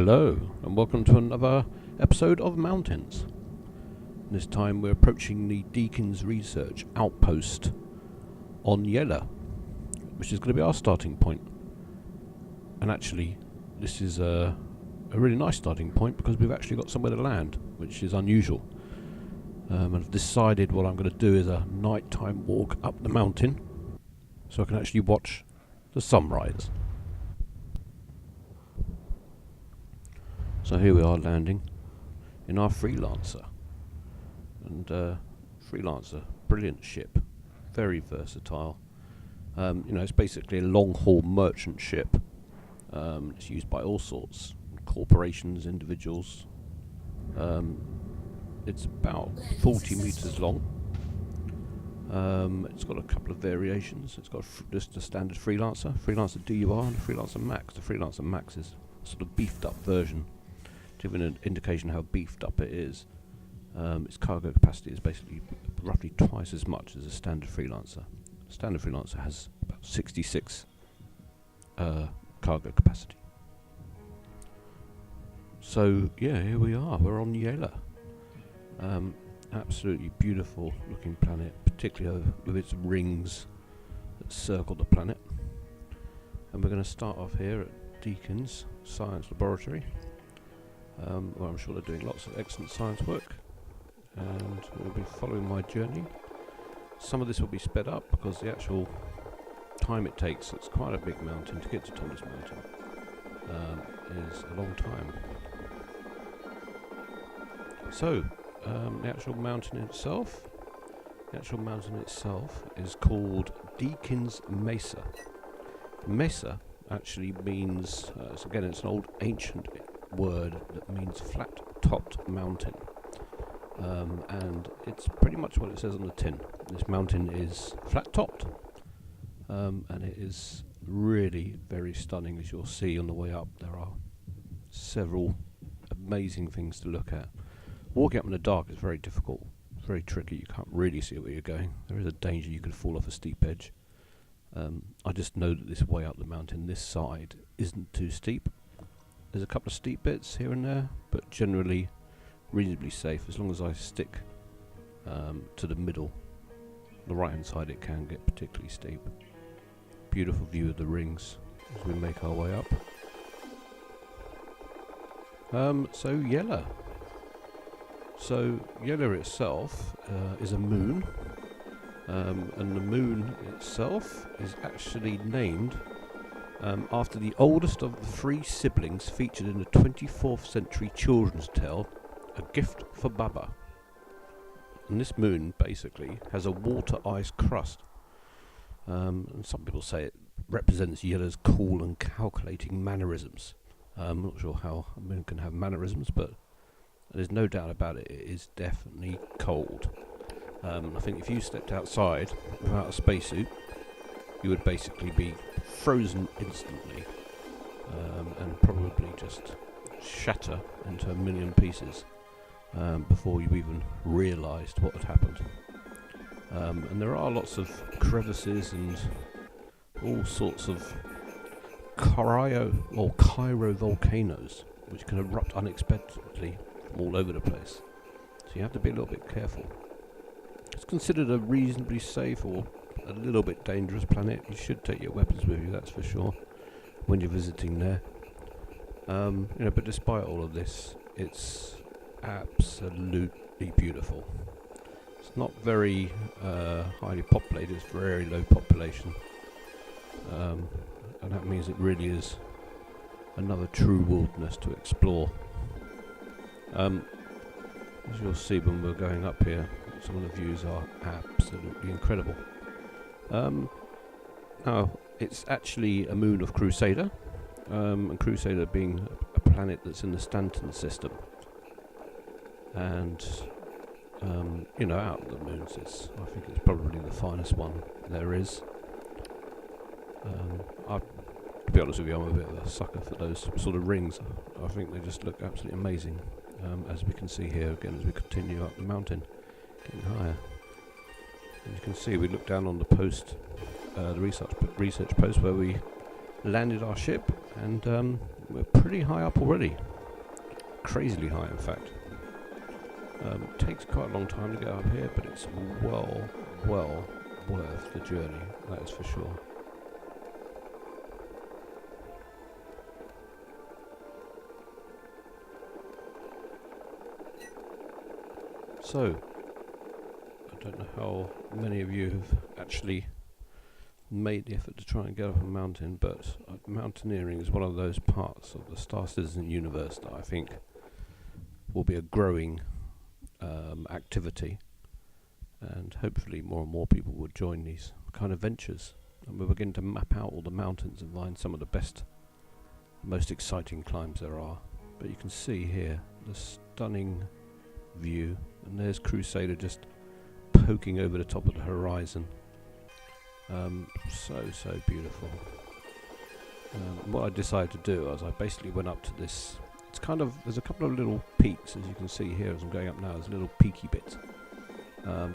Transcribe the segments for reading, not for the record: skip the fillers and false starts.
Hello, and welcome to another episode of Mountains. This time we're approaching the Deakins Research outpost on Yela, which is going to be our starting point. And actually, this is a really nice starting point because we've actually got somewhere to land, which is unusual. I've decided what I'm going to do is a nighttime walk up the mountain so I can actually watch the sunrise. So here we are landing in our Freelancer. And Freelancer, brilliant ship, very versatile. It's basically a long-haul merchant ship. It's used by all sorts, corporations, individuals. It's about 40 meters long. It's got a couple of variations. It's got just a standard Freelancer, Freelancer DUR, and a Freelancer Max. The Freelancer Max is a sort of beefed up version. To give an indication how beefed up it is, its cargo capacity is basically roughly twice as much as a standard Freelancer. Standard Freelancer has about 66 cargo capacity. So yeah, here we are. We're on Yela. Absolutely beautiful looking planet, particularly with its rings that circle the planet. And we're going to start off here at Deakins Science Laboratory. Where I'm sure they're doing lots of excellent science work, and we'll be following my journey. Some of this will be sped up because the actual time it takes, it's quite a big mountain to get to the top of this mountain, is a long time. So, the actual mountain itself is called Deakins Mesa. Mesa actually means, it's an old ancient word that means flat-topped mountain, and it's pretty much what it says on the tin. This mountain is flat-topped, and it is really very stunning. As you'll see on the way up, there are several amazing things to look at. Walking up in the dark is very difficult, very tricky. You can't really see where you're going. There is a danger you could fall off a steep edge. I just know that this way up the mountain, this side, isn't too steep. There's a couple of steep bits here and there, but generally reasonably safe as long as I stick to the middle. The right hand side it can get particularly steep. Beautiful view of the rings as we make our way up. So Yela itself is a moon, and the moon itself is actually named after the oldest of the three siblings featured in the 24th century children's tale, A Gift for Baba. And this moon basically has a water ice crust. And some people say it represents Yela's cool and calculating mannerisms. I'm not sure how a moon can have mannerisms, but there's no doubt about it, it is definitely cold. I think if you stepped outside without a spacesuit, you would basically be frozen instantly, and probably just shatter into a million pieces before you even realised what had happened. And there are lots of crevices and all sorts of cryovolcanoes which can erupt unexpectedly from all over the place. So you have to be a little bit careful. It's considered a reasonably safe or a little bit dangerous planet. You should take your weapons with you, that's for sure, when you're visiting there. But despite all of this, it's absolutely beautiful. It's not very highly populated, it's very low population. And that means it really is another true wilderness to explore. As you'll see when we're going up here, some of the views are absolutely incredible. Now, it's actually a moon of Crusader, and Crusader being a planet that's in the Stanton system. And, out of the moons, I think it's probably the finest one there is. To be honest with you, I'm a bit of a sucker for those sort of rings. I think they just look absolutely amazing, as we can see here again as we continue up the mountain, getting higher. And you can see we look down on the post, the research post where we landed our ship, and we're pretty high up already. Crazily high, in fact. Takes quite a long time to get up here, but it's well worth the journey, that is for sure. So, I don't know how many of you have actually made the effort to try and get up a mountain, but mountaineering is one of those parts of the Star Citizen universe that I think will be a growing activity, and hopefully more and more people will join these kind of ventures, and we'll begin to map out all the mountains and find some of the best, most exciting climbs there are. But you can see here the stunning view, and there's Crusader just poking over the top of the horizon. So beautiful. What I decided to do was I basically went up to this. It's kind of, there's a couple of little peaks, as you can see here as I'm going up now. There's little peaky bits.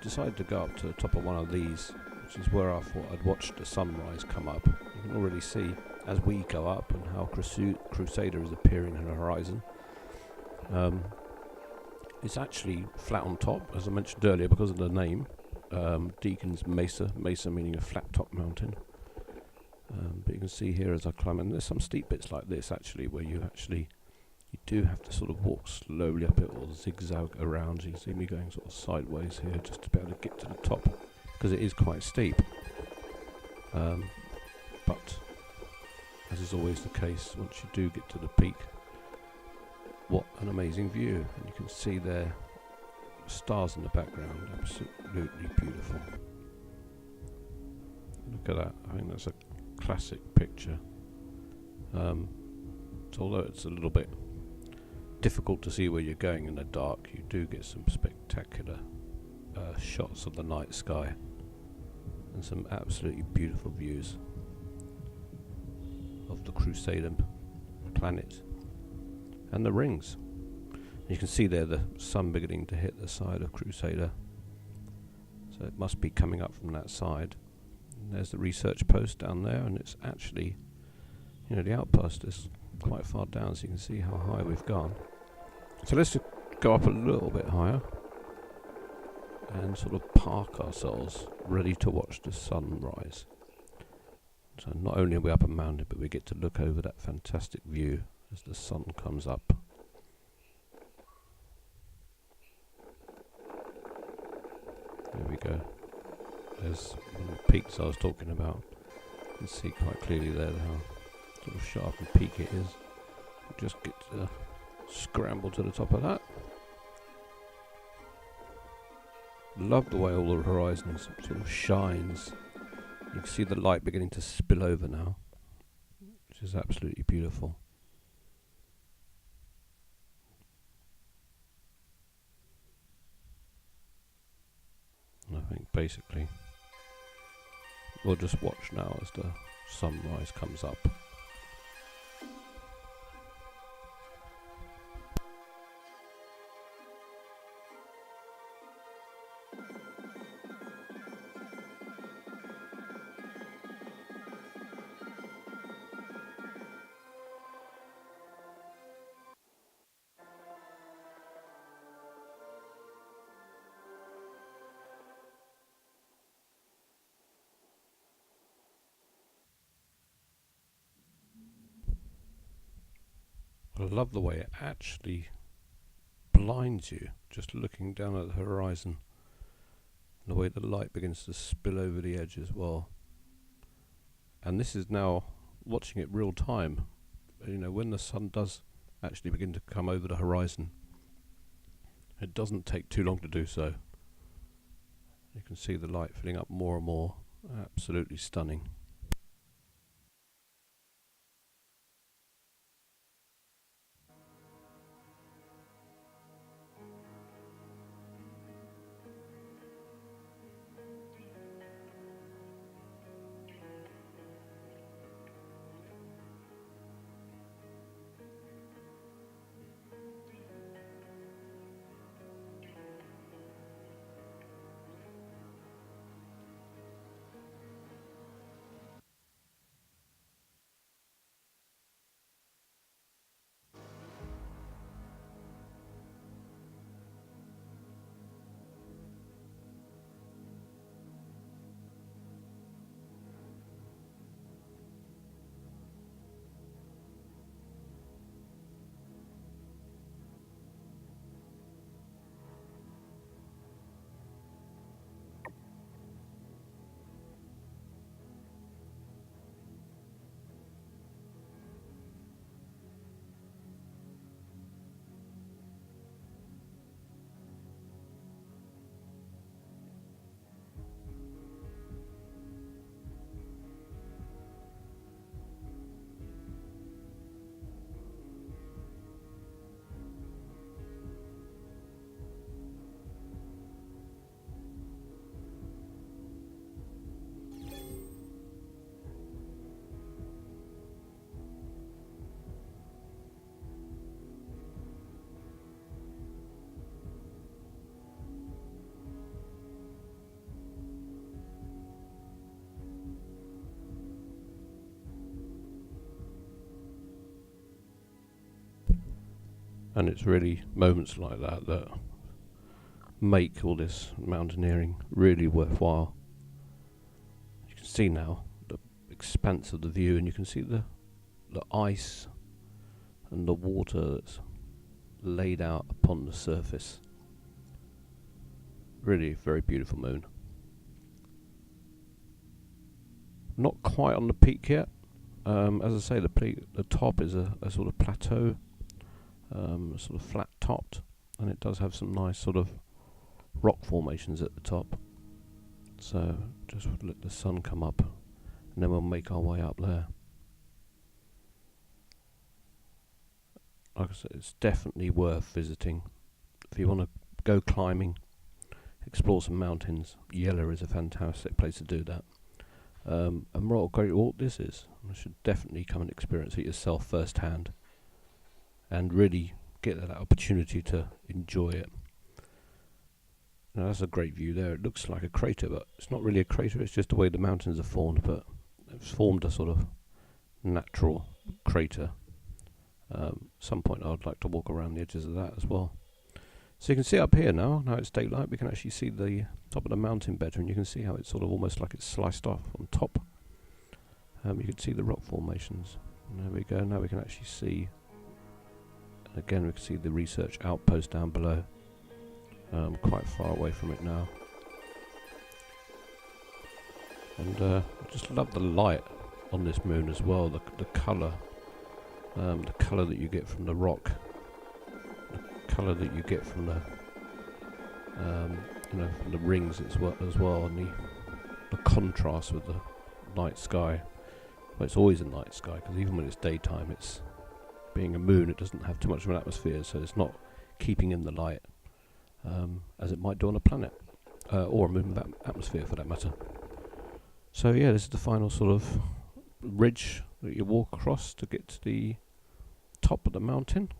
Decided to go up to the top of one of these, which is where I thought I'd watch the sunrise come up. You can already see as we go up and how Crusader is appearing on the horizon. It's actually flat on top, as I mentioned earlier, because of the name. Deakins Mesa, Mesa meaning a flat top mountain. But you can see here as I climb, and there's some steep bits like this actually, where you do have to sort of walk slowly up it or zigzag around. You can see me going sort of sideways here just to be able to get to the top, because it is quite steep. But as is always the case, once you do get to the peak, what an amazing view. And you can see there stars in the background, absolutely beautiful. Look at that, I think that's a classic picture. So although it's a little bit difficult to see where you're going in the dark, you do get some spectacular shots of the night sky and some absolutely beautiful views of the Crusader planet and the rings. You can see there the sun beginning to hit the side of Crusader, so it must be coming up from that side. And there's the research post down there, and it's actually, you know, the outpost is quite far down, so you can see how high we've gone. So let's just go up a little bit higher and sort of park ourselves ready to watch the sunrise. So not only are we up a mountain, but we get to look over that fantastic view as the sun comes up. There we go. There's one of the peaks I was talking about. You can see quite clearly there how sort of sharp and peak it is. We'll just get to scramble to the top of that. Love the way all the horizon sort of shines. You can see the light beginning to spill over now, which is absolutely beautiful. And I think basically we'll just watch now as the sunrise comes up. I love the way it actually blinds you just looking down at the horizon, and the way the light begins to spill over the edge as well. And this is now watching it real time. You know, when the sun does actually begin to come over the horizon, it doesn't take too long to do so. You can see the light filling up more and more. Absolutely stunning. And it's really moments like that that make all this mountaineering really worthwhile. You can see now the expanse of the view, and you can see the ice and the water that's laid out upon the surface. Really very beautiful moon. Not quite on the peak yet. As I say, the top is a sort of plateau, sort of flat topped, and it does have some nice sort of rock formations at the top. So just let the sun come up, and then we'll make our way up there. Like I said, it's definitely worth visiting. If you want to go climbing, explore some mountains, Yela is a fantastic place to do that. And what a great walk this is. You should definitely come and experience it yourself firsthand, and really get that opportunity to enjoy it. Now that's a great view there. It looks like a crater, but it's not really a crater, it's just the way the mountains are formed, but it's formed a sort of natural crater. Some point I'd like to walk around the edges of that as well. So you can see up here now it's daylight, we can actually see the top of the mountain better, and you can see how it's sort of almost like it's sliced off on top. You can see the rock formations. And there we go, now we can actually see, and again we can see the research outpost down below. Quite far away from it now. And I just love the light on this moon as well, the colour that you get from the rock, the colour that you get from the from the rings as well, and the contrast with the night sky. Well, it's always a night sky, because even when it's daytime, it's being a moon, it doesn't have too much of an atmosphere, so it's not keeping in the light as it might do on a planet, or a moon with atmosphere for that matter. So yeah, this is the final sort of ridge that you walk across to get to the top of the mountain.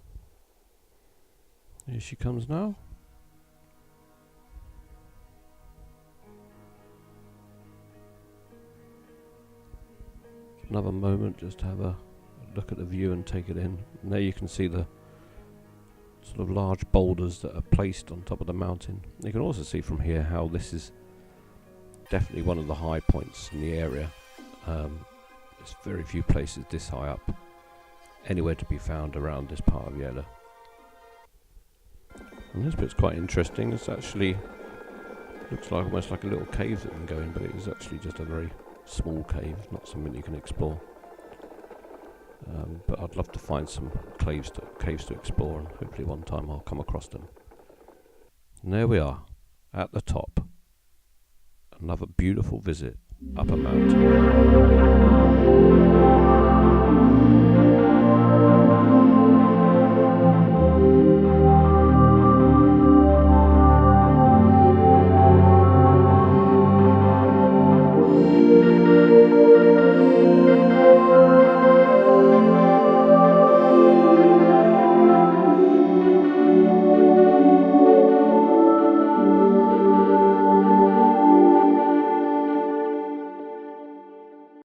Here she comes now. Another moment just to have a look at the view and take it in. And there you can see the sort of large boulders that are placed on top of the mountain. You can also see from here how this is definitely one of the high points in the area. There's very few places this high up anywhere to be found around this part of Yela. And this bit's quite interesting. It's actually looks like almost like a little cave that you can go in, but it is actually just a very small cave, not something you can explore. But I'd love to find some caves to explore, and hopefully one time I'll come across them. And there we are, at the top. Another beautiful visit up a mountain.